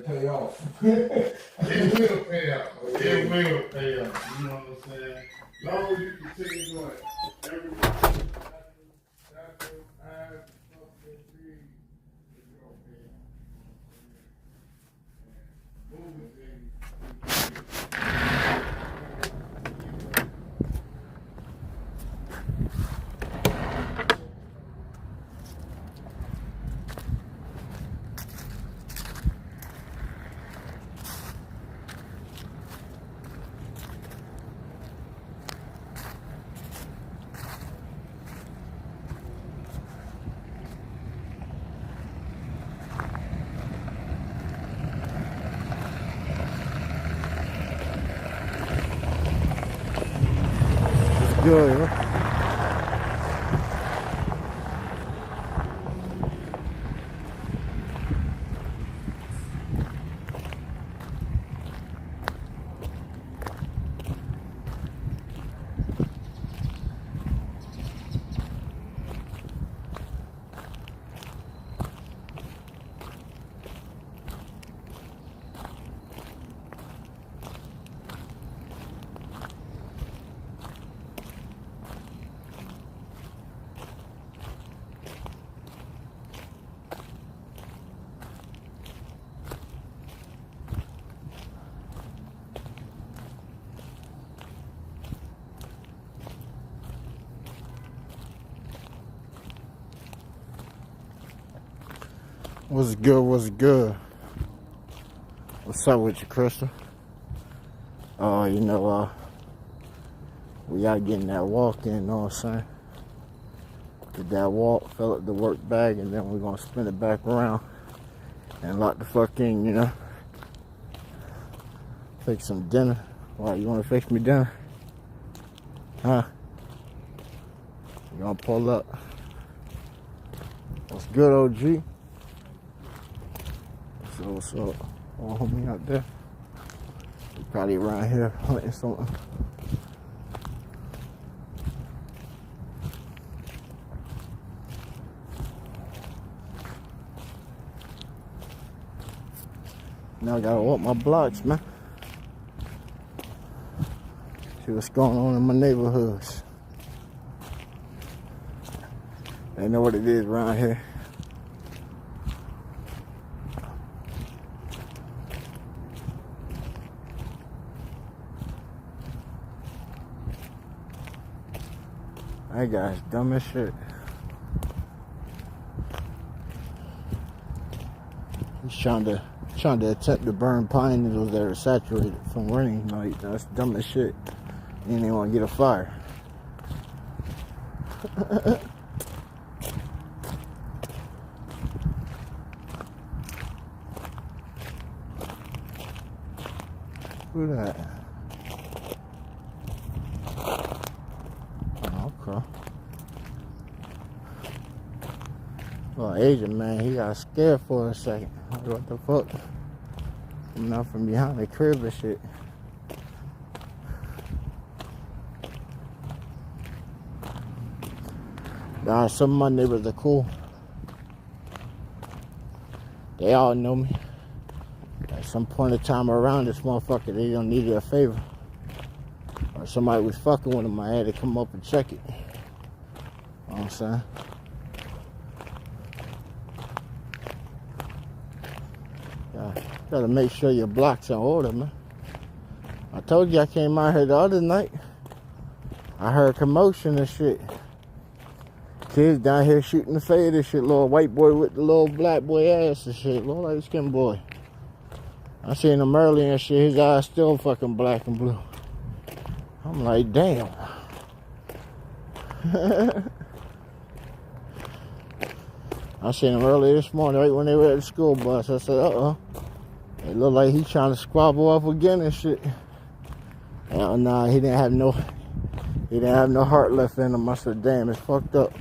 pay off. It will pay off. It will pay off. You know what I'm saying? As long as you continue doing it. Every time that's your eyes, something big, it's gonna pay off. And moving things. Good, huh? What's good? What's good? What's up with you, Crystal? You know, we gotta get in that walk in, you know what I'm saying? Did that walk, fill up the work bag, and then we're gonna spin it back around and lock the fuck in, you know? Fix some dinner. Why, you wanna fix me dinner? Huh? You gonna pull up? What's good, OG? What's up? Oh, homie out there. He's probably around here hunting something. Now I gotta walk my blocks, man. See what's going on in my neighborhoods. They know what it is around here. That guy's dumb as shit. He's trying to attempt to burn pine needles that are saturated from rain. Like, that's dumb as shit. He didn't even want to get a fire. Who that? Well, Asian man, he got scared for a second. What the fuck? Coming out from behind the crib and shit. Nah, some of my neighbors are cool. They all know me. At some point in time around this motherfucker, they don't need a favor. Or somebody was fucking with them, I had to come up and check it. You know what I'm saying? Gotta make sure your block's in order, man. I told you I came out here the other night. I heard commotion and shit. Kids down here shooting the fade and shit. Little white boy with the little black boy ass and shit. Little light skin boy. I seen him earlier and shit. His eyes still fucking black and blue. I'm like, damn. I seen him earlier this morning, right when they were at the school bus. I said, uh-oh. It looked like he trying to squabble up again and shit. Hell nah, he didn't have no heart left in him. I said, damn, it's fucked up.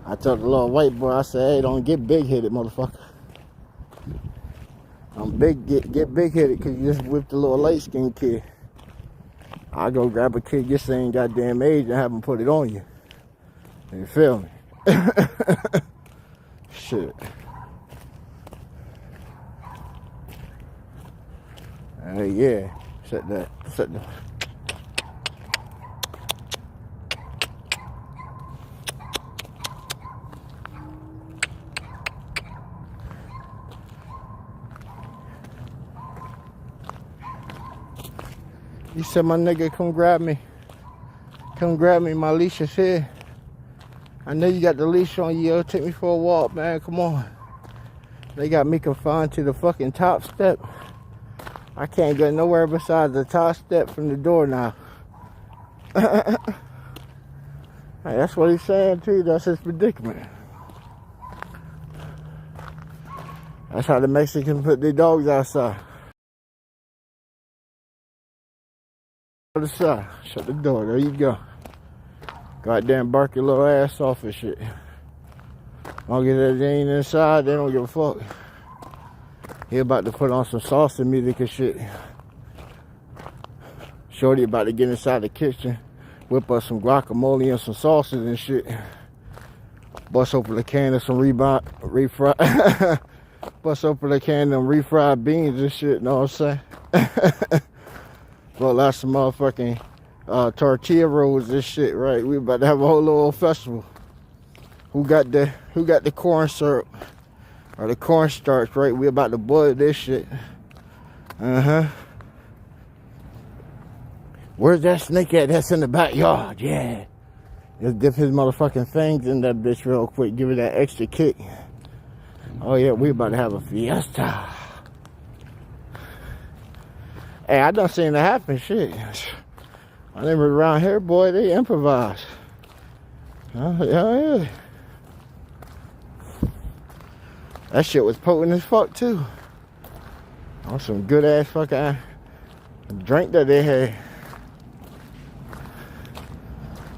I told the little white boy, I said, hey, don't get big-headed, motherfucker. Get big-headed because you just whipped a little light-skinned kid. I go grab a kid your same goddamn age and have him put it on you. You feel me? Shit. Yeah. Set that. You said my nigga come grab me. Come grab me, my leash is here. I know you got the leash on you, yo. Take me for a walk, man. Come on. They got me confined to the fucking top step. I can't get nowhere besides the top step from the door now. Hey, that's what he's saying too. That's his predicament. That's how the Mexicans put their dogs outside. Shut the door. There you go. Goddamn bark your little ass off and shit. Don't get that thing inside, they don't give a fuck. He about to put on some salsa music and shit. Shorty about to get inside the kitchen, whip up some guacamole and some sauces and shit. Bust open the can of some refried bust open the can of them refried beans and shit, know what I'm saying? Well, that's some motherfucking tortilla rolls and shit, right? We about to have a whole little festival. Who got the corn syrup or the cornstarch, right? We about to boil this shit. Where's that snake at? That's in the backyard. Yeah. Just dip his motherfucking fangs in that bitch real quick. Give it that extra kick. Oh yeah, we about to have a fiesta. Hey, I done seen it happen, shit. I never around here, boy, they improvise. Yeah. That shit was potent as fuck, too. On some good ass fucking drink that they had.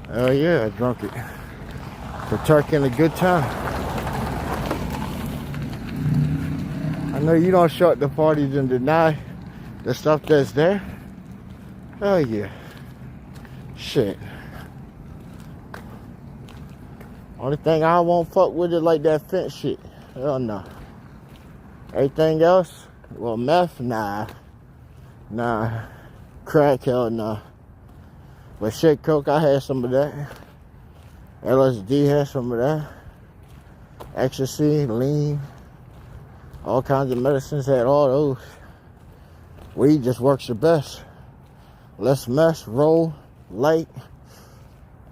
Oh yeah, I drunk it. For turkey and a good time. I know you don't show up to parties and deny the stuff that's there. Oh yeah. Shit. Only thing I won't fuck with it like that fence shit. Hell no. Everything else, well, meth, nah. Crack, hell no. But shit, coke, I had some of that. LSD had some of that. Ecstasy, lean, all kinds of medicines had all those. Weed just works the best. Less mess, roll, light,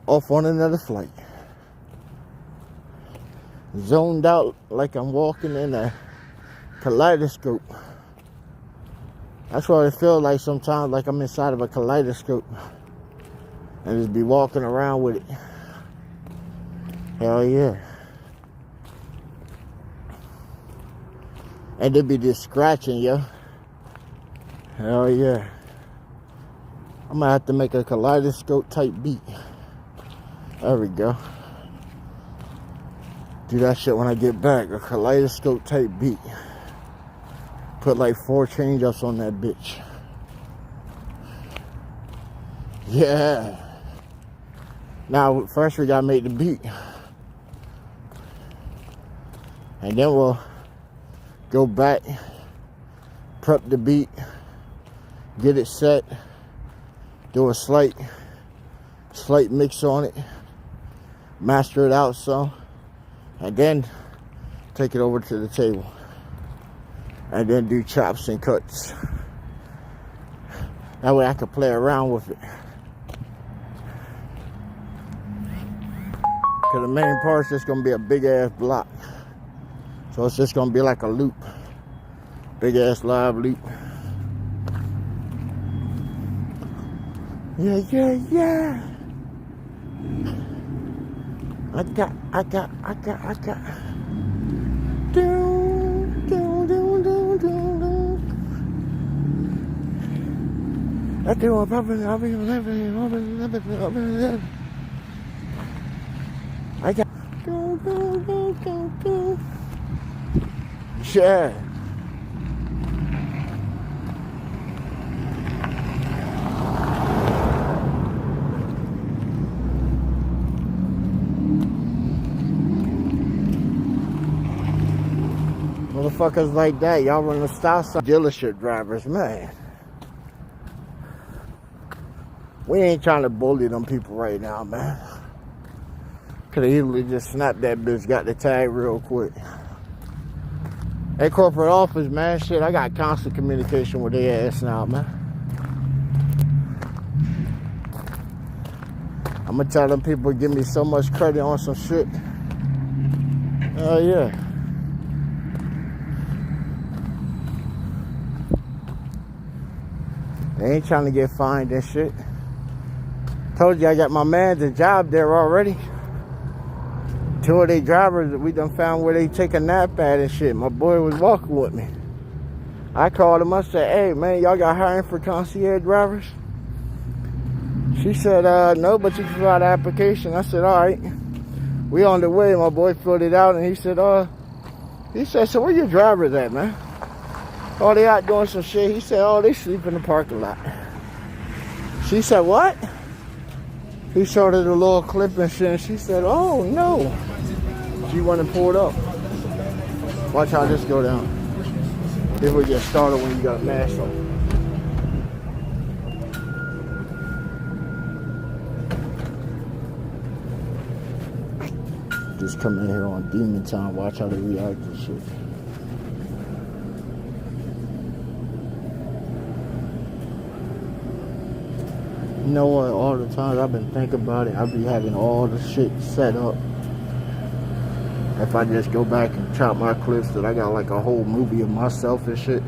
off on another flight. Zoned out like I'm walking in a kaleidoscope. That's what it feels like sometimes, like I'm inside of a kaleidoscope. And just be walking around with it. Hell yeah. And they be just scratching, yo. Hell yeah. I'm gonna have to make a kaleidoscope type beat. There we go. Do that shit when I get back. A kaleidoscope type beat. Put like 4 change ups on that bitch. Yeah. Now first we gotta make the beat. And then we'll go back, prep the beat, get it set, do a slight mix on it, master it out some, and then take it over to the table. And then do chops and cuts. That way I can play around with it. Cause the main part's just gonna be a big ass block. So it's just gonna be like a loop. Big ass live loop. Yeah. I got. I got. Yeah. Motherfuckers like that, y'all run the stop sign. Dealership drivers, man. We ain't trying to bully them people right now, man. Could have easily just snapped that bitch, got the tag real quick. Hey, corporate office, man, shit, I got constant communication with their ass now, man. I'm gonna tell them people give me so much credit on some shit. Oh, yeah. They ain't trying to get fined and shit. Told you I got my man a job there already. 2 of their drivers, we done found where they take a nap at and shit. My boy was walking with me. I called him, I said, hey man, y'all got hiring for concierge drivers? She said, no, but you can fill out the application. I said, all right. We on the way. My boy filled it out and he said, so where your drivers at, man? Oh, they out doing some shit. He said, oh, they sleep in the parking lot. She said, what? He showed her the little clip and shit, and she said, oh, no. She went and pulled up. Watch how this go down. This will get started when you got a mask on. Just come in here on demon time. Watch how they react to shit. You know what, all the times I've been thinking about it, I be having all the shit set up. If I just go back and chop my clips, that I got like a whole movie of myself and shit.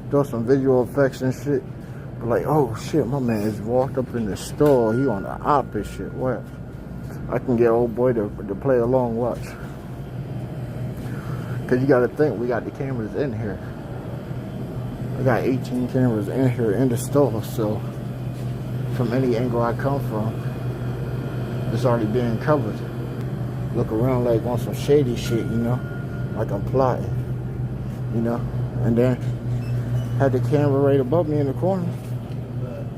Throw some visual effects and shit. But like, oh shit, my man has walked up in the store, he on the opposite shit. What? I can get old boy to play along, watch. Cause you gotta think, we got the cameras in here. I got 18 cameras in here in the store, so from any angle I come from, it's already being covered. Look around like on some shady shit, you know, like I'm plotting, you know, and then had the camera right above me in the corner,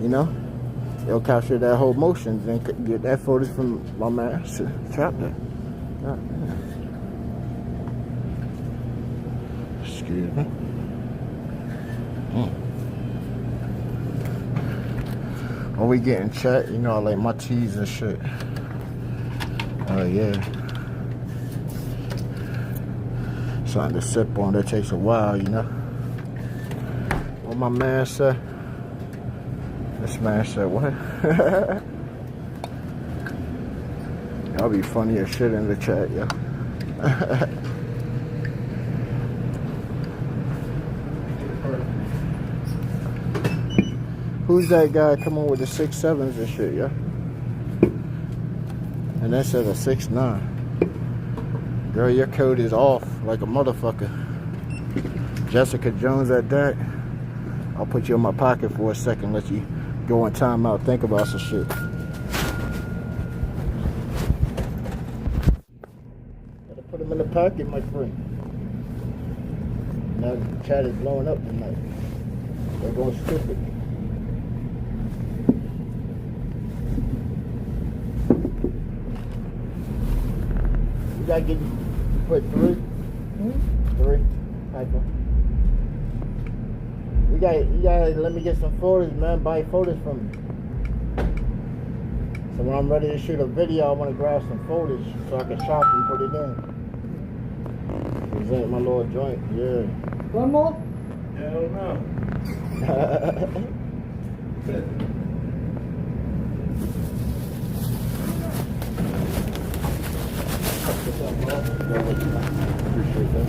you know, it'll capture that whole motion, then get that footage from my man. Trapped it. God damn. Excuse me. When we getting checked, you know, I like my teas and shit. Oh yeah. Something to sip on that takes a while, you know. What my man said? This man said what? Y'all be funny as shit in the chat, yo. Who's that guy coming with the 6'7s and shit, yeah? And that said a 6'9. Girl, your code is off like a motherfucker. Jessica Jones at that. I'll put you in my pocket for a second, let you go in time out, think about some shit. Gotta put him in the pocket, my friend. Now the chat is blowing up tonight. They're going stupid. You gotta give you put 3? Mm-hmm. 3. Hyper. You gotta let me get some photos, man. Buy photos from me. So when I'm ready to shoot a video, I wanna grab some photos so I can shop and put it in. This ain't my little joint, yeah. One more? Hell no. Appreciate that.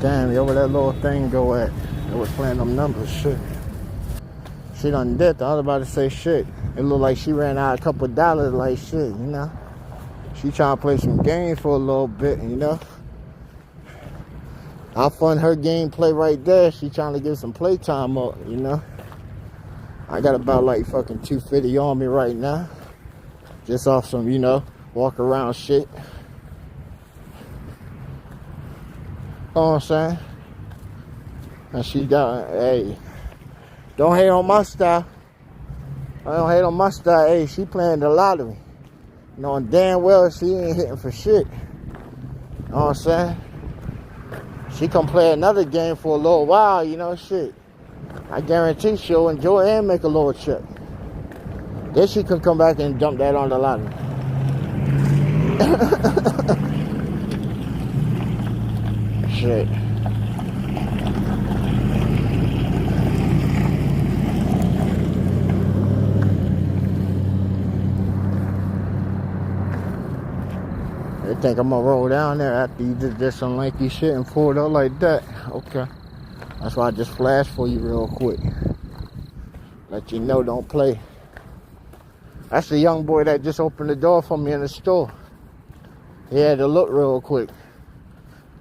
Damn, yo, where that little thing go at? It was playing them numbers, shit. She done did. I was about to say shit. It looked like she ran out a couple dollars, like shit, you know. She trying to play some games for a little bit, you know. I'll fund her gameplay right there. She trying to get some playtime up, you know. I got about like fucking 250 on me right now. Just off some, you know, walk around shit. You know what I'm saying? And she got, hey, don't hate on my style. I don't hate on my style. Hey, she playing the lottery. Knowing damn well she ain't hitting for shit. You know what I'm saying? She can play another game for a little while, you know, shit. I guarantee she'll enjoy and make a little check. Then she can come back and dump that on the lottery. Shit. They think I'm gonna roll down there after you just did some lanky shit and pulled up like that. Okay. That's why I just flashed for you real quick. Let you know, don't play. That's the young boy that just opened the door for me in the store. He had to look real quick.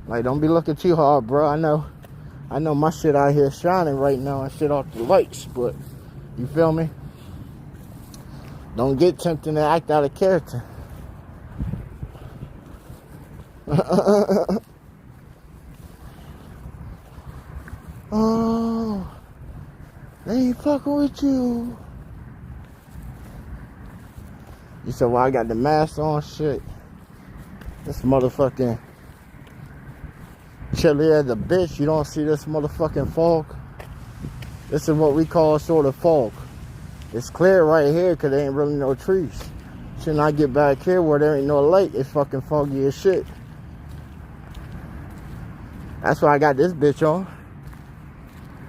Like, don't be looking too hard, bro. I know my shit out here shining right now and shit off the lights, but you feel me? Don't get tempted to act out of character. Oh, they ain't fucking with you. You said, well, I got the mask on, shit. This motherfucking chilly as a bitch. You don't see this motherfucking fog? This is what we call sort of fog. It's clear right here because there ain't really no trees. Shouldn't I get back here where there ain't no light? It's fucking foggy as shit. That's why I got this bitch on.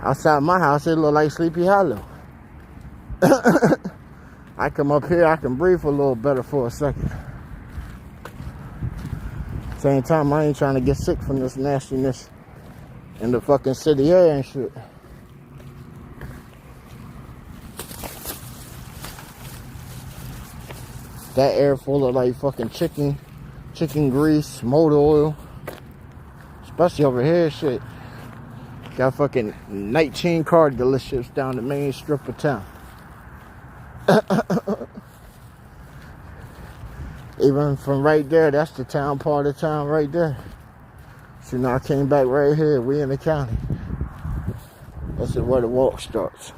Outside my house, it look like Sleepy Hollow. I come up here, I can breathe a little better for a second. Same time, I ain't trying to get sick from this nastiness in the fucking city air and shit. That air full of like fucking chicken grease, motor oil. Especially over here, shit. Got fucking 19 car dealerships down the main strip of town. Even from right there, that's the town part of town right there. So now I came back right here. We in the county. This is where the walk starts.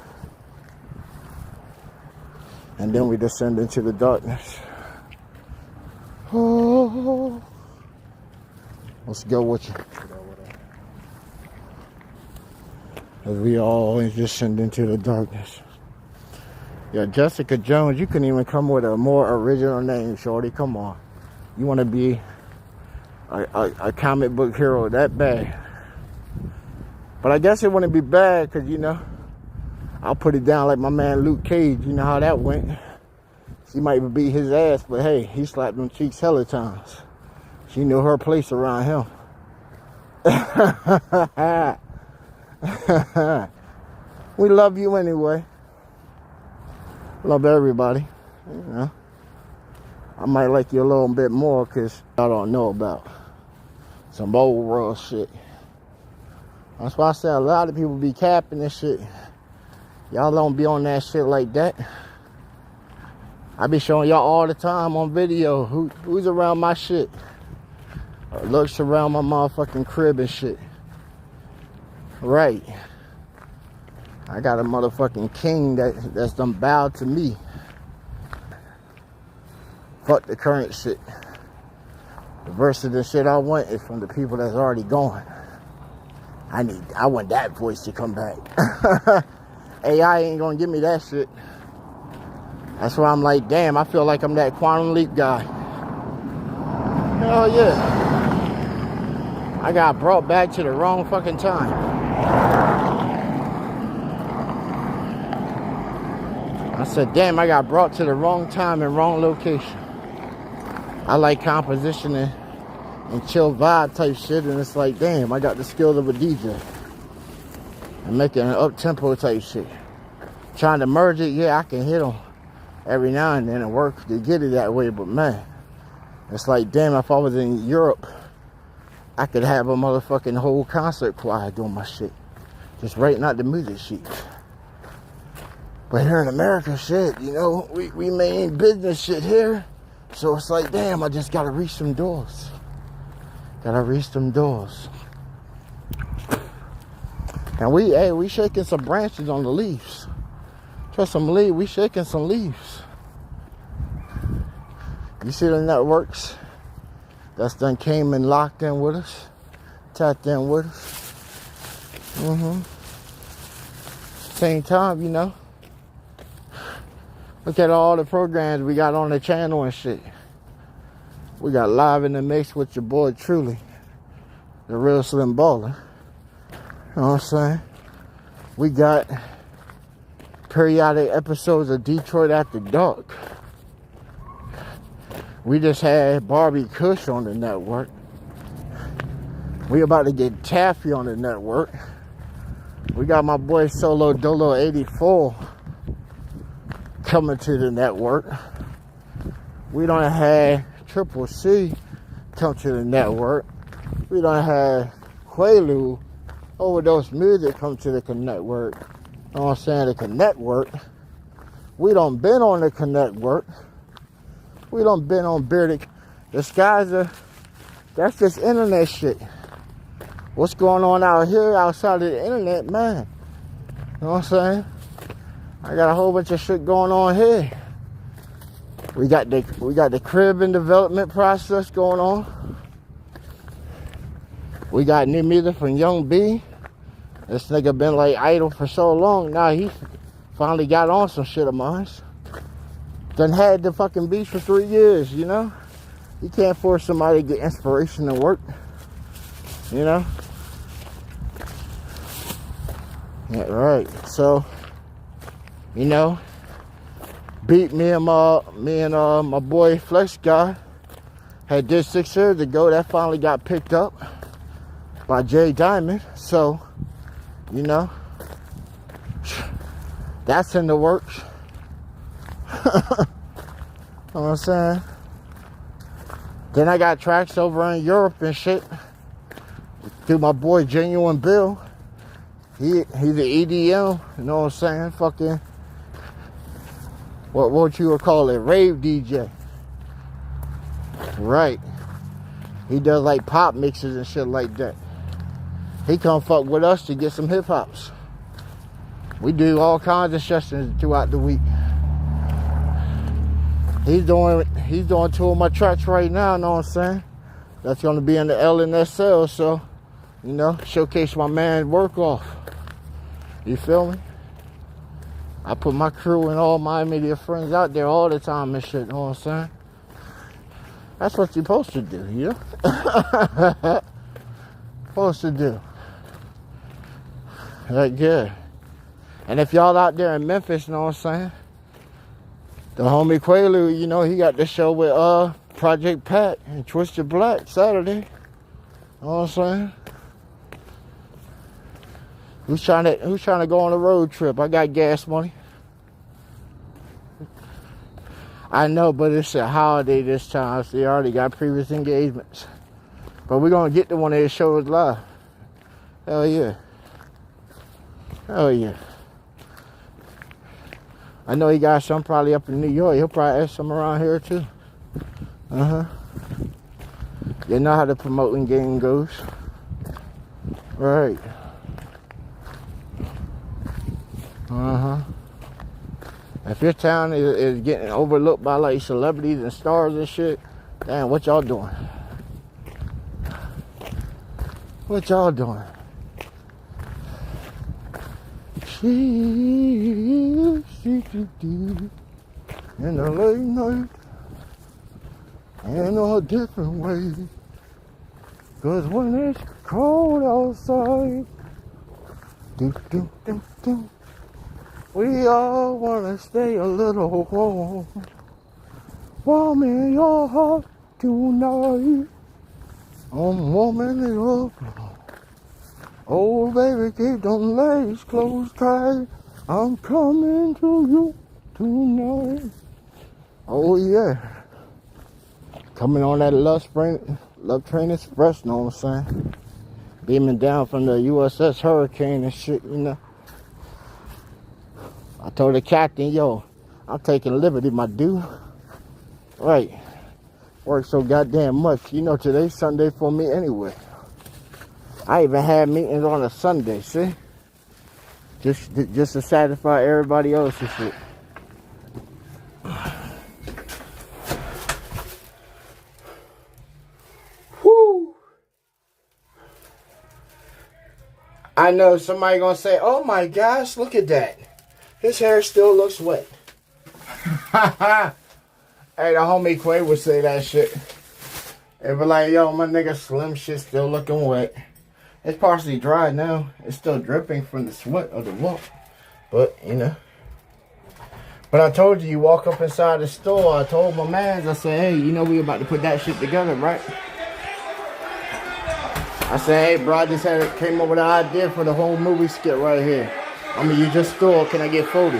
And then we descend into the darkness. Oh, let's go with you. As we all descend into the darkness. Yeah, Jessica Jones, you couldn't even come with a more original name, shorty. Come on. You want to be a comic book hero that bad. But I guess it wouldn't be bad because, you know, I'll put it down like my man Luke Cage. You know how that went. She might even beat his ass, but hey, he slapped them cheeks hella times. She knew her place around him. We love you anyway. Love everybody. You know, I might like you a little bit more because I don't know about some old world shit. That's why I say a lot of people be capping this shit. Y'all don't be on that shit like that. I be showing y'all all the time on video who's around my shit. Or looks around my motherfucking crib and shit. Right. I got a motherfucking king that's done bowed to me. Fuck the current shit. The verse of the shit I want is from the people that's already gone. I want that voice to come back. AI ain't gonna give me that shit. That's why I'm like, damn, I feel like I'm that Quantum Leap guy. Hell yeah. I got brought back to the wrong fucking time. I said, damn, I got brought to the wrong time and wrong location. I like composition and chill vibe type shit, and it's like, damn, I got the skills of a DJ. And making an up-tempo type shit. Trying to merge it, yeah, I can hit them every now and then and work to get it that way, but man, it's like, damn, if I was in Europe, I could have a motherfucking whole concert choir doing my shit. Just writing out the music sheets. But here in America, shit, you know, we main business shit here. So it's like, damn, I just gotta reach some doors. Gotta reach them doors. And we shaking some branches on the leaves. Trust some leaves, we shaking some leaves. You see the networks that's done came and locked in with us? tapped in with us. Same time, you know. Look at all the programs we got on the channel and shit. We got Live in the Mix with your boy Truly, the real Slim Baller. You know what I'm saying? We got periodic episodes of Detroit After Dark. We just had Barbie Kush on the network. We about to get Taffy on the network. We got my boy Solo Dolo 84 coming to the network. We done had Triple C come to the network. We done had Quaalude Overdose Music come to the network. You know what I'm saying? The Connect work. We done been on the Connect work. We done been on Bearded. The skies are, that's just internet shit. What's going on out here outside of the internet, man? You know what I'm saying? I got a whole bunch of shit going on here. We got the crib and development process going on. We got new music from Young B. This nigga been like idle for so long. Now he finally got on some shit of mine. Done had the fucking beats for 3 years, you know? You can't force somebody to get inspiration and work. You know? Yeah, right. So, you know, beat me and my boy Flex Guy had did 6 years ago. That finally got picked up by Jay Diamond. So, you know, that's in the works. You know what I'm saying? Then I got tracks over in Europe and shit through my boy Genuine Bill. He's an EDM, you know what I'm saying? Fucking, what you would call it, rave DJ. Right. He does like pop mixes and shit like that. He come fuck with us to get some hip hops. We do all kinds of sessions throughout the week. He's doing 2 of my tracks right now, you know what I'm saying? That's gonna be in the LNSL, so, you know, showcase my man work off. You feel me? I put my crew and all my immediate friends out there all the time and shit, you know what I'm saying? That's what you're supposed to do, you know? Supposed to do. Like, yeah. And if y'all out there in Memphis, you know what I'm saying? The homie Quaalude, you know, he got the show with Project Pat and Twisted Black Saturday. You know what I'm saying? Who's trying to go on a road trip? I got gas money. I know, but it's a holiday this time, so they already got previous engagements. But we're gonna get to one of his shows live. Hell yeah. Hell yeah. I know he got some probably up in New York. He'll probably have some around here too. You know how the promoting game goes. Right. If your town is getting overlooked by like celebrities and stars and shit, damn, what y'all doing? What y'all doing? She in the late night in a different way. 'Cause when it's cold outside, we all wanna stay a little warm. Warm in your heart tonight. I'm warming it up. Oh baby, keep them legs closed tight. I'm coming to you tonight. Oh yeah. Coming on that Love Train Express, know what I'm saying? Beaming down from the USS Hurricane and shit, you know. I told the captain, yo, I'm taking liberty, my dude. Right. Work so goddamn much. You know, today's Sunday for me anyway. I even had meetings on a Sunday, see? Just to satisfy everybody else and shit. Whoo! I know somebody gonna say, oh my gosh, look at that. His hair still looks wet. Hey, the homie Quay would say that shit. It be like, yo, my nigga Slim shit still looking wet. It's partially dry now. It's still dripping from the sweat of the walk. But, you know. But I told you walk up inside the store. I told my mans, I said, hey, you know we about to put that shit together, right? I said, hey, bro, I just came up with an idea for the whole movie skit right here. I'm gonna use your store. Can I get photos?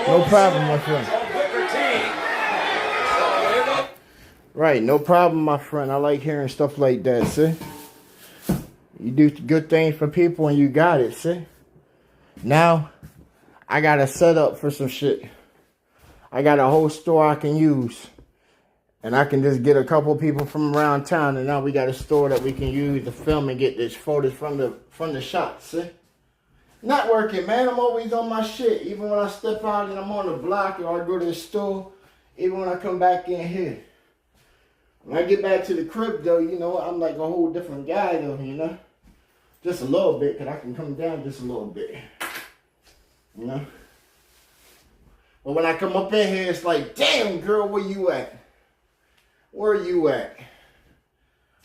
No problem, my friend. Right, no problem, my friend. I like hearing stuff like that, see? You do good things for people and you got it, see? Now, I got a setup for some shit. I got a whole store I can use. And I can just get a couple people from around town, and now we got a store that we can use to film and get this photos from the shots, see? Not working, man. I'm always on my shit. Even when I step out and I'm on the block or I go to the store, even when I come back in here. When I get back to the crib, though, you know, I'm like a whole different guy, though, you know? Just a little bit, because I can come down just a little bit. You know? But when I come up in here, it's like, damn, girl, where you at? Where you at?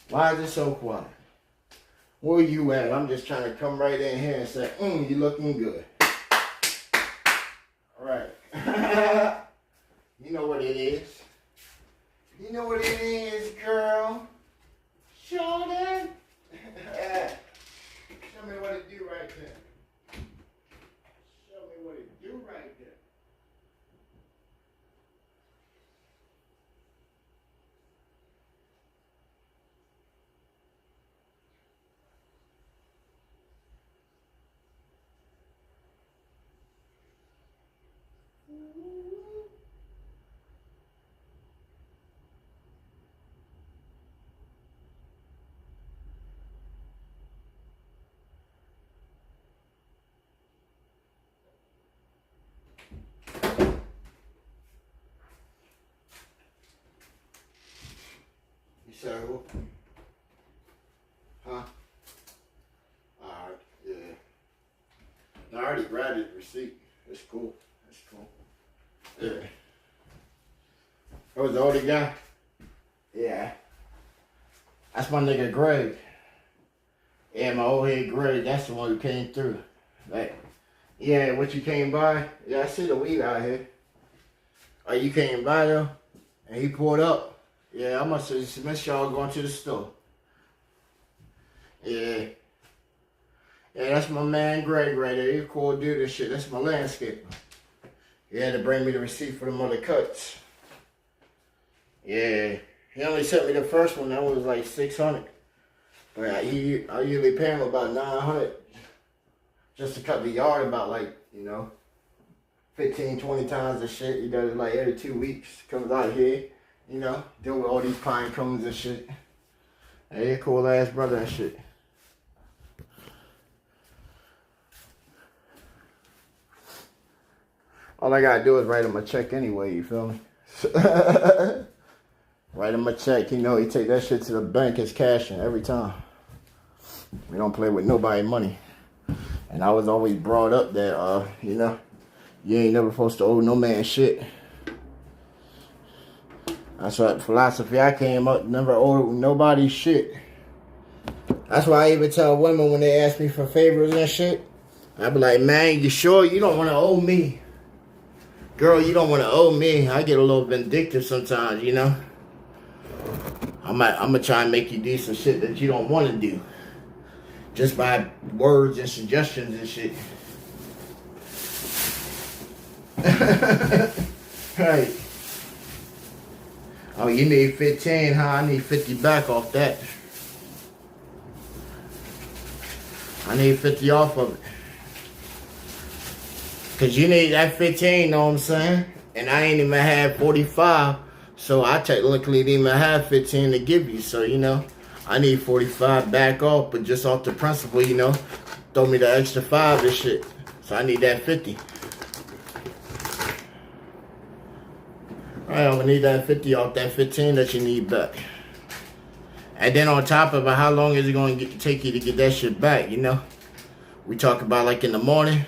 Why is it so quiet? Where you at? I'm just trying to come right in here and say, you looking good. All right. You know what it is. You know what it is, girl. Jordan. Show me what it do right there. Show me what it do right there. You said who? Huh? Alright, yeah. I already grabbed his receipt. It's cool. It's cool. Yeah. That was the older guy? Yeah. That's my nigga Greg. Yeah, my old head Greg. That's the one who came through. Like, yeah, what you came by? Yeah, I see the weed out here. Oh, you came by though? And he pulled up. Yeah, I must have just missed y'all going to the store. Yeah. Yeah, that's my man Greg right there. He's a cool dude and shit. That's my landscaper. He had to bring me the receipt for the mother cuts. Yeah. He only sent me the first one. That was like $600. But I usually pay him about $900 just to cut the yard about like, you know, 15, 20 times the shit. He does it like every 2 weeks. Comes out here, you know, deal with all these pine cones and shit. Hey, cool ass brother and shit. All I gotta do is write him a check anyway, you feel me? Write him a check, you know, he take that shit to the bank, it's cashing every time. We don't play with nobody money. And I was always brought up that, you know, you ain't never supposed to owe no man shit. That's what philosophy I came up, never owe nobody shit. That's why I even tell women when they ask me for favors and shit, I be like, man, you sure you don't want to owe me? Girl, you don't want to owe me. I get a little vindictive sometimes, you know? I'm gonna try and make you do some shit that you don't want to do. Just by words and suggestions and shit. Right. Oh, you need 15, huh? I need 50 back off that. I need 50 off of it. Cause you need that 15, know what I'm saying? And I ain't even had 45. So I technically didn't even have 15 to give you. So, you know, I need 45 back off, but just off the principle, you know, throw me the extra 5 and shit. So I need that 50. Alright, I'm gonna need that 50 off that 15 that you need back. And then on top of it, how long is it gonna take you to get that shit back, you know? We talk about like in the morning.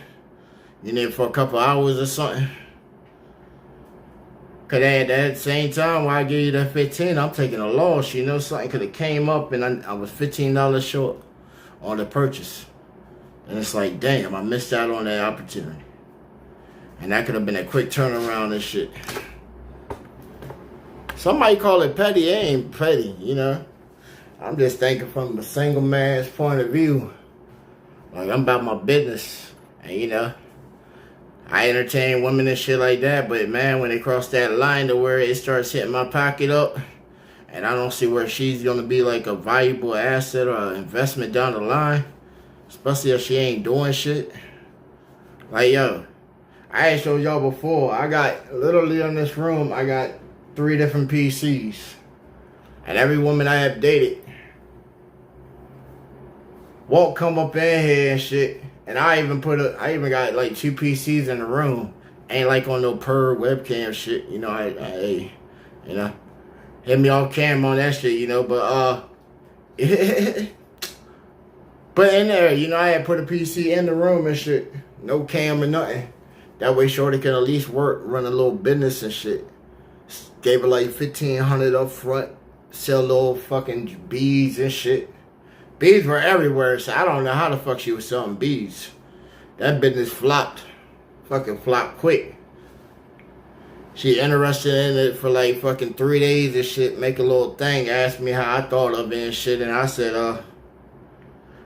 You need for a couple hours or something. Cause at that same time when I give you that 15, I'm taking a loss. You know, something could have came up and I was $15 short on the purchase. And it's like, damn, I missed out on that opportunity. And that could have been a quick turnaround and shit. Somebody call it petty. It ain't petty, you know. I'm just thinking from the single man's point of view. Like, I'm about my business. And, you know, I entertain women and shit like that. But, man, when they cross that line to where it starts hitting my pocket up, and I don't see where she's going to be like a valuable asset or investment down the line, especially if she ain't doing shit. Like, yo, I ain't showed y'all before. I got, literally in this room, I got 3 different PCs. And every woman I have dated won't come up in here and shit. And I even got like 2 PCs in the room. Ain't like on no per webcam shit. You know, I you know, hit me off camera on that shit, you know, but but in there, you know, I had put a PC in the room and shit. No cam or nothing. That way Shorty can at least work, run a little business and shit. Gave her like $1,500 up front. Sell little fucking beads and shit. Beads were everywhere, so I don't know how the fuck she was selling beads. That business flopped. Fucking flopped quick. She interested in it for like fucking 3 days and shit. Make a little thing. Asked me how I thought of it and shit. And I said,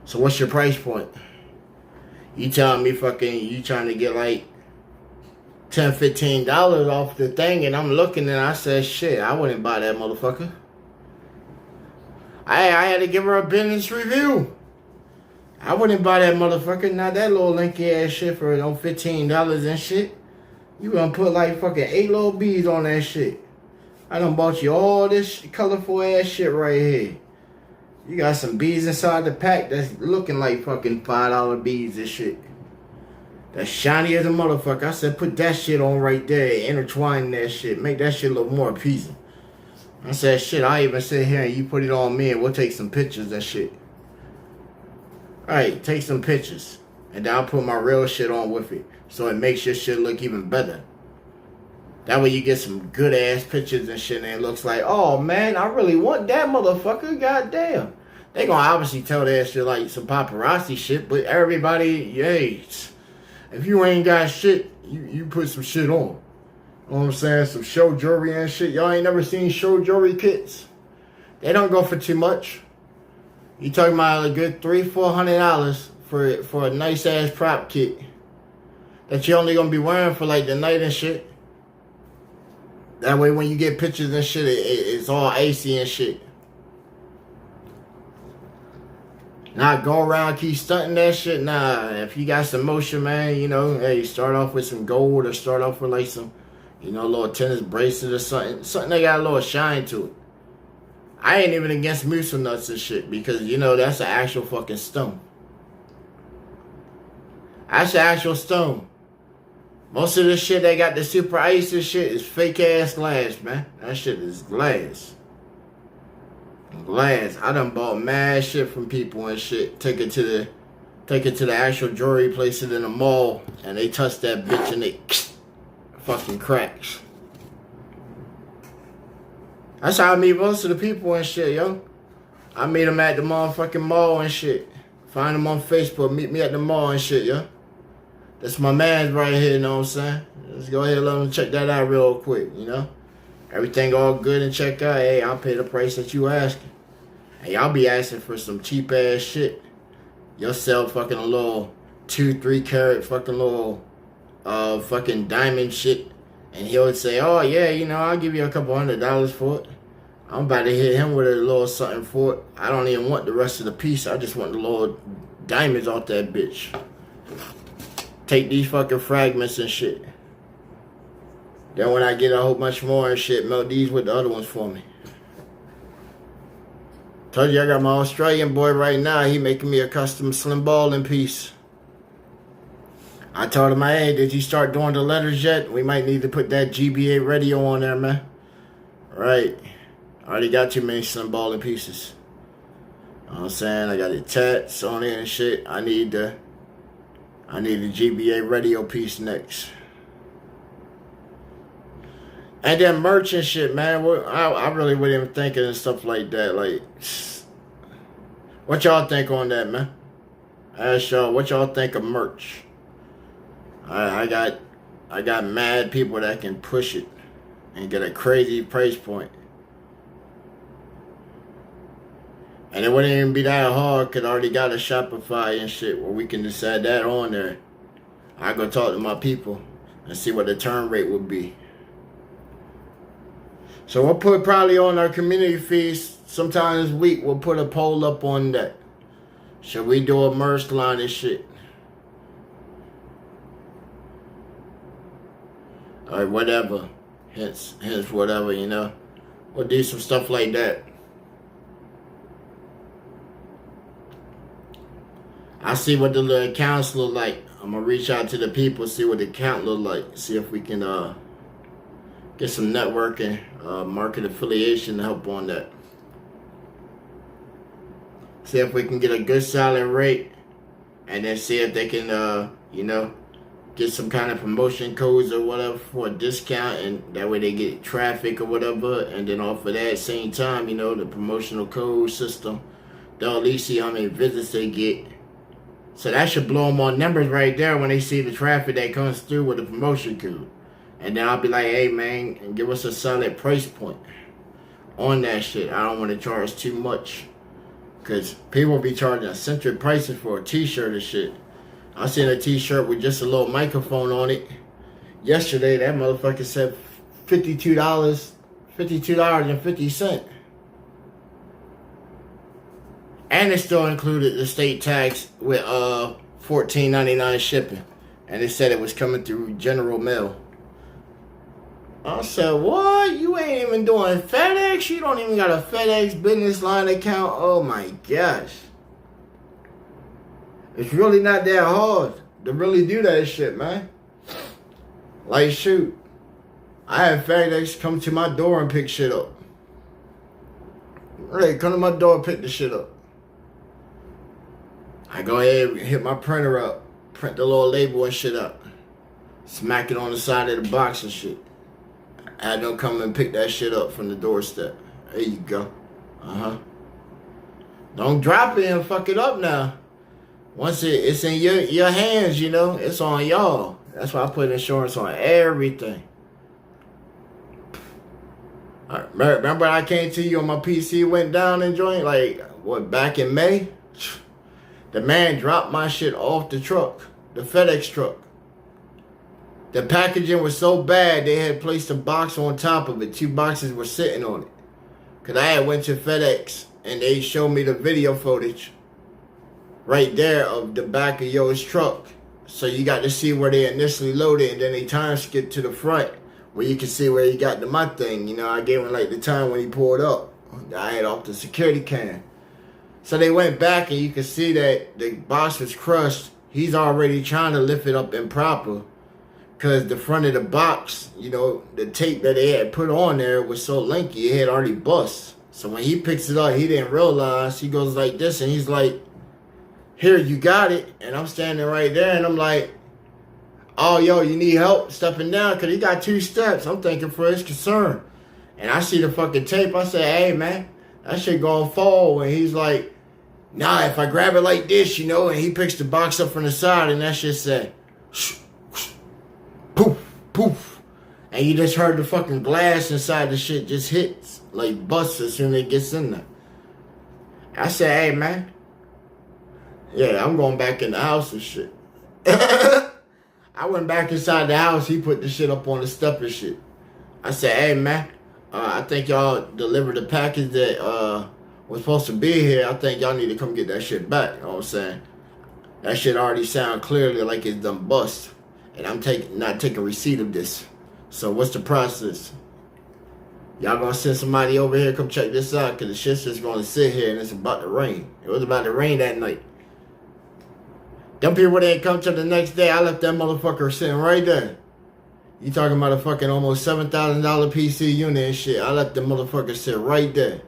so what's your price point? You telling me fucking you trying to get like $10, $15 off the thing. And I'm looking and I said, shit, I wouldn't buy that motherfucker. I had to give her a business review. I wouldn't buy that motherfucker. Not that little linky ass shit for no $15 and shit. You gonna put like fucking 8 little beads on that shit. I done bought you all this colorful ass shit right here. You got some beads inside the pack that's looking like fucking $5 beads and shit. That's shiny as a motherfucker. I said put that shit on right there. Intertwine that shit. Make that shit look more appeasing. I said, shit, I even sit here and you put it on me and we'll take some pictures and shit. Alright, take some pictures. And then I'll put my real shit on with it. So it makes your shit look even better. That way you get some good ass pictures and shit and it looks like, oh man, I really want that motherfucker, goddamn. They gonna obviously tell that shit like some paparazzi shit, but everybody, yay. If you ain't got shit, you put some shit on. You know what I'm saying? Some show jewelry and shit. Y'all ain't never seen show jewelry kits? They don't go for too much. You talking about a good $300-$400 for a nice ass prop kit that you only gonna be wearing for like the night and shit. That way when you get pictures and shit, it's all icy and shit. Not go around keep stunting that shit. Nah, if you got some motion, man, you know, hey, start off with some gold or start off with like some, you know, a little tennis bracelet or something. Something that got a little shine to it. I ain't even against mussel nuts and shit because, you know, that's an actual fucking stone. That's an actual stone. Most of the shit that got the super ice and shit is fake ass glass, man. That shit is glass. Glass. I done bought mad shit from people and shit. Take it to the actual jewelry, place it in the mall, and they touch that bitch and they fucking cracks. That's how I meet most of the people and shit, yo. I meet them at the motherfucking mall and shit. Find them on Facebook, meet me at the mall and shit, yo. That's my man right here, you know what I'm saying? Let's go ahead and let them check that out real quick, you know? Everything all good and check out. Hey, I'll pay the price that you asking. Hey, I'll be asking for some cheap ass shit. You'll sell fucking a little 2-3 carat fucking little fucking diamond shit. And he'll say, oh yeah, you know, I'll give you a couple $100 for it. I'm about to hit him with a little something for it. I don't even want the rest of the piece. I just want the little diamonds off that bitch. Take these fucking fragments and shit. Then when I get a whole bunch more and shit, melt these with the other ones for me. Told you I got my Australian boy right now. He making me a custom slim balling piece. I told him, hey, did you start doing the letters yet? We might need to put that Gba Radio on there, man. Right. I already got too many slim balling pieces. You know what I'm saying? I got the tats on it and shit. I need to I need a Gba Radio piece next. And then merch and shit, man. I really wasn't even thinking of stuff like that. Like, what y'all think on that, man? I ask y'all, what y'all think of merch? I got mad people that can push it and get a crazy price point. And it wouldn't even be that hard because I already got a Shopify and shit where we can just add that on there. I go talk to my people and see what the turn rate would be. So we'll put probably on our community feeds sometime this week. We'll put a poll up on that. Should we do a merch line and shit? Or whatever. Hence whatever, you know. We'll do some stuff like that. I see what the little accounts look like. I'm gonna reach out to the people, see what the account look like. See if we can get some networking, market affiliation to help on that. See if we can get a good solid rate, and then see if they can, you know, get some kind of promotion codes or whatever for a discount, and that way they get traffic or whatever. And then off of that same time, you know, the promotional code system, they'll at least see how many visits they get. So that should blow them on numbers right there when they see the traffic that comes through with the promotion code. And then I'll be like, hey man, and give us a solid price point on that shit. I don't want to charge too much, because people be charging eccentric prices for a t-shirt and shit. I seen a t-shirt with just a little microphone on it yesterday. That motherfucker said $52.50. And it still included the state tax with $14.99 shipping. And it said it was coming through General Mail. I said, what? You ain't even doing FedEx? You don't even got a FedEx business line account? Oh my gosh. It's really not that hard to really do that shit, man. Like, shoot. I had FedEx come to my door and pick shit up. Hey, come to my door and pick the shit up. I go ahead and hit my printer up, print the little label and shit up, smack it on the side of the box and shit. I had them come and pick that shit up from the doorstep. There you go. Don't drop it and fuck it up now. Once it's in your hands, you know, it's on y'all. That's why I put insurance on everything. Remember I came to you on my PC went down and joint, like, what, back in May? The man dropped my shit off the truck, the FedEx truck. The packaging was so bad, they had placed a box on top of it. 2 boxes were sitting on it. Because I had went to FedEx, and they showed me the video footage right there of the back of yours truck. So you got to see where they initially loaded, and then they time skipped to the front, where you can see where he got to my thing. You know, I gave him like the time when he pulled up. I had off the security cam. So they went back and you could see that the box was crushed. He's already trying to lift it up improper, because the front of the box, you know, the tape that they had put on there was so lanky, it had already bust. So when he picks it up, he didn't realize. He goes like this and he's like, here, you got it. And I'm standing right there and I'm like, oh, yo, you need help stepping down? Because he got 2 steps. I'm thinking for his concern. And I see the fucking tape. I say, hey, man, that shit gonna fall. And he's like, nah, if I grab it like this, you know, and he picks the box up from the side and that shit said, poof, poof. And you just heard the fucking glass inside the shit just hits, like busts as soon as it gets in there. I said, hey, man. Yeah, I'm going back in the house and shit. I went back inside the house. He put the shit up on the step and shit. I said, hey, man, I think y'all delivered the package that was supposed to be here. I think y'all need to come get that shit back. You know what I'm saying? That shit already sound clearly like it's done bust. And I'm not taking receipt of this. So what's the process? Y'all gonna send somebody over here come check this out, because the shit's just gonna sit here and it's about to rain. It was about to rain that night. Them people that ain't come till the next day, I left that motherfucker sitting right there. You talking about a fucking almost $7,000 PC unit and shit. I left the motherfucker sit right there.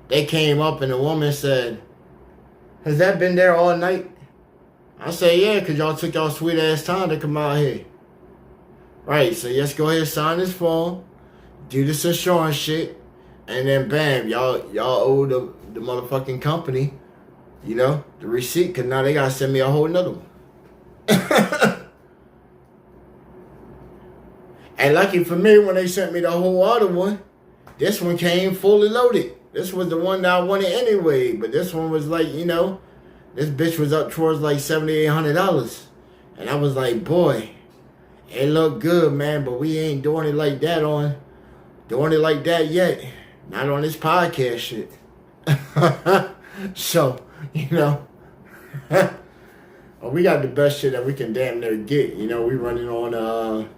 They came up and the woman said, has that been there all night? I say, yeah, because y'all took y'all sweet ass time to come out here. Right, so let's go ahead and sign this form, do this insurance shit, and then bam, y'all owe the motherfucking company, you know, the receipt, because now they got to send me a whole nother one. And lucky for me, when they sent me the whole other one, this one came fully loaded. This was the one that I wanted anyway, but this one was like, you know, this bitch was up towards like $7,800. And I was like, boy, it looked good, man, but we ain't doing it like that yet. Not on this podcast shit. So, you know, we got the best shit that we can damn near get. You know, we running on,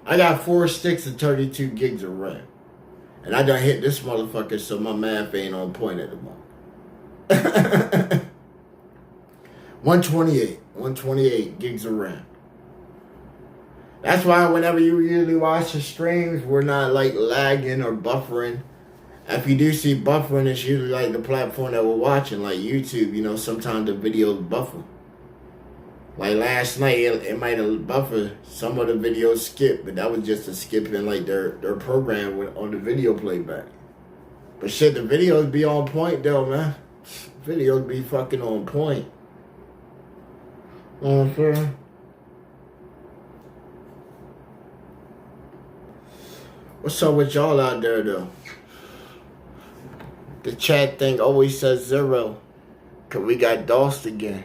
I got 4 sticks and 32 gigs of RAM. And I done hit this motherfucker, so my math ain't on point at the moment. 128 gigs of RAM. That's why whenever you usually watch the streams, we're not like lagging or buffering. If you do see buffering, it's usually like the platform that we're watching, like YouTube. You know, sometimes the videos buffer. Like last night, it might have buffered. Some of the videos skipped, but that was just a skip in like their program on the video playback. But shit, the videos be on point though, man. Videos be fucking on point. You know what I'm saying? What's up with y'all out there though? The chat thing always says 0. Cause we got DOSed again.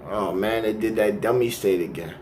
Oh man, they did that dummy state again.